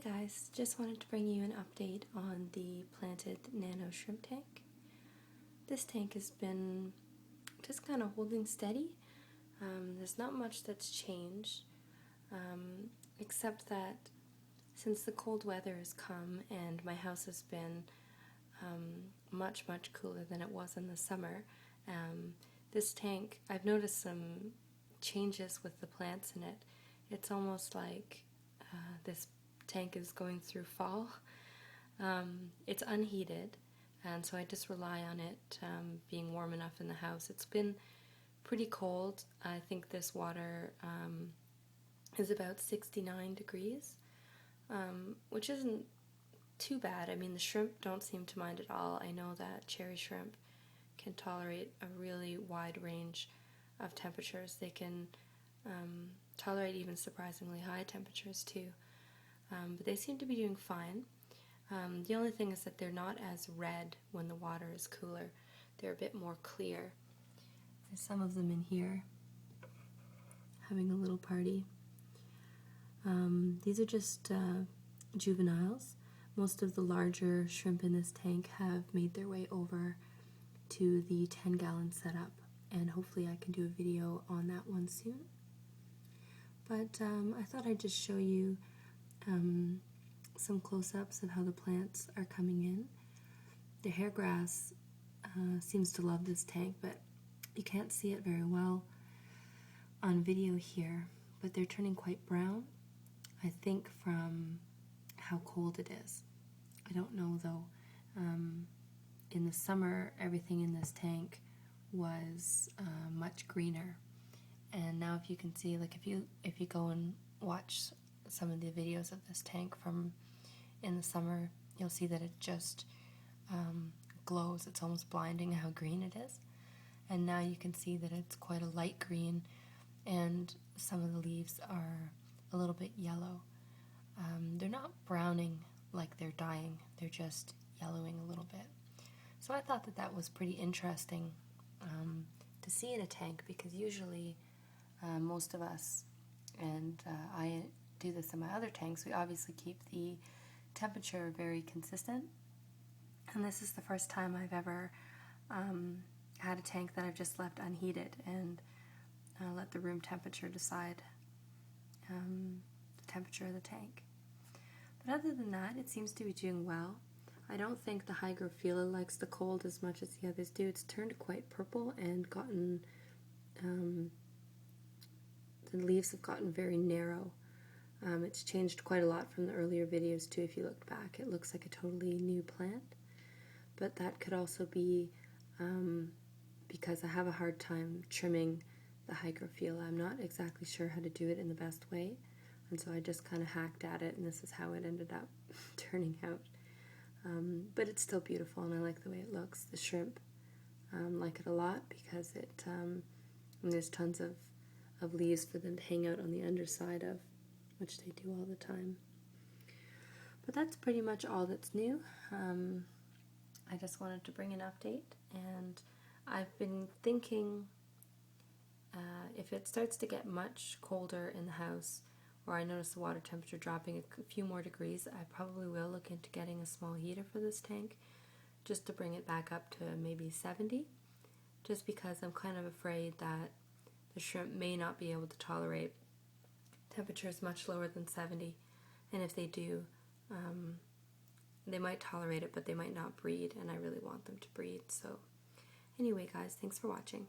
guys, just wanted to bring you an update on the planted Nano shrimp tank. This tank has been just kind of holding steady. There's not much that's changed, except that since the cold weather has come and my house has been much cooler than it was in the summer, this tank, I've noticed some changes with the plants in it. It's almost like this tank is going through fall. It's unheated, and so I just rely on it being warm enough in the house. It's been pretty cold. I think this water is about 69 degrees, which isn't too bad. I mean, the shrimp don't seem to mind at all. I know that cherry shrimp can tolerate a really wide range of temperatures. They can tolerate even surprisingly high temperatures too. But they seem to be doing fine. The only thing is that they're not as red when the water is cooler. They're a bit more clear. There's some of them in here having a little party. These are just juveniles. Most of the larger shrimp in this tank have made their way over to the 10-gallon setup, and hopefully I can do a video on that one soon. But I thought I'd just show you some close-ups of how the plants are coming in. The hairgrass seems to love this tank, but you can't see it very well on video here, but they're turning quite brown, I think from how cold it is. I don't know though. In the summer, everything in this tank was much greener, and now if you can see, like if you go and watch some of the videos of this tank from in the summer, you'll see that it just glows. It's almost blinding how green it is. And now you can see that it's quite a light green, and some of the leaves are a little bit yellow. They're not browning like they're dying, they're just yellowing a little bit. So I thought that that was pretty interesting to see in a tank, because usually most of us, and I do this in my other tanks, we obviously keep the temperature very consistent. And this is the first time I've ever had a tank that I've just left unheated and let the room temperature decide the temperature of the tank. But other than that, it seems to be doing well. I don't think the hygrophila likes the cold as much as the others do. It's turned quite purple and gotten, the leaves have gotten very narrow. It's changed quite a lot from the earlier videos too. If you look back, it looks like a totally new plant. But that could also be because I have a hard time trimming the hygrophila. I'm not exactly sure how to do it in the best way, and so I just kind of hacked at it, and this is how it ended up turning out. But it's still beautiful, and I like the way it looks. The shrimp like it a lot because it and there's tons of leaves for them to hang out on the underside of, which they do all the time. But that's pretty much all that's new. I just wanted to bring an update, and I've been thinking if it starts to get much colder in the house, or I notice the water temperature dropping a few more degrees, I probably will look into getting a small heater for this tank, just to bring it back up to maybe 70, just because I'm kind of afraid that the shrimp may not be able to tolerate temperatures much lower than 70, and if they do, they might tolerate it, but they might not breed, and I really want them to breed. So anyway guys, thanks for watching.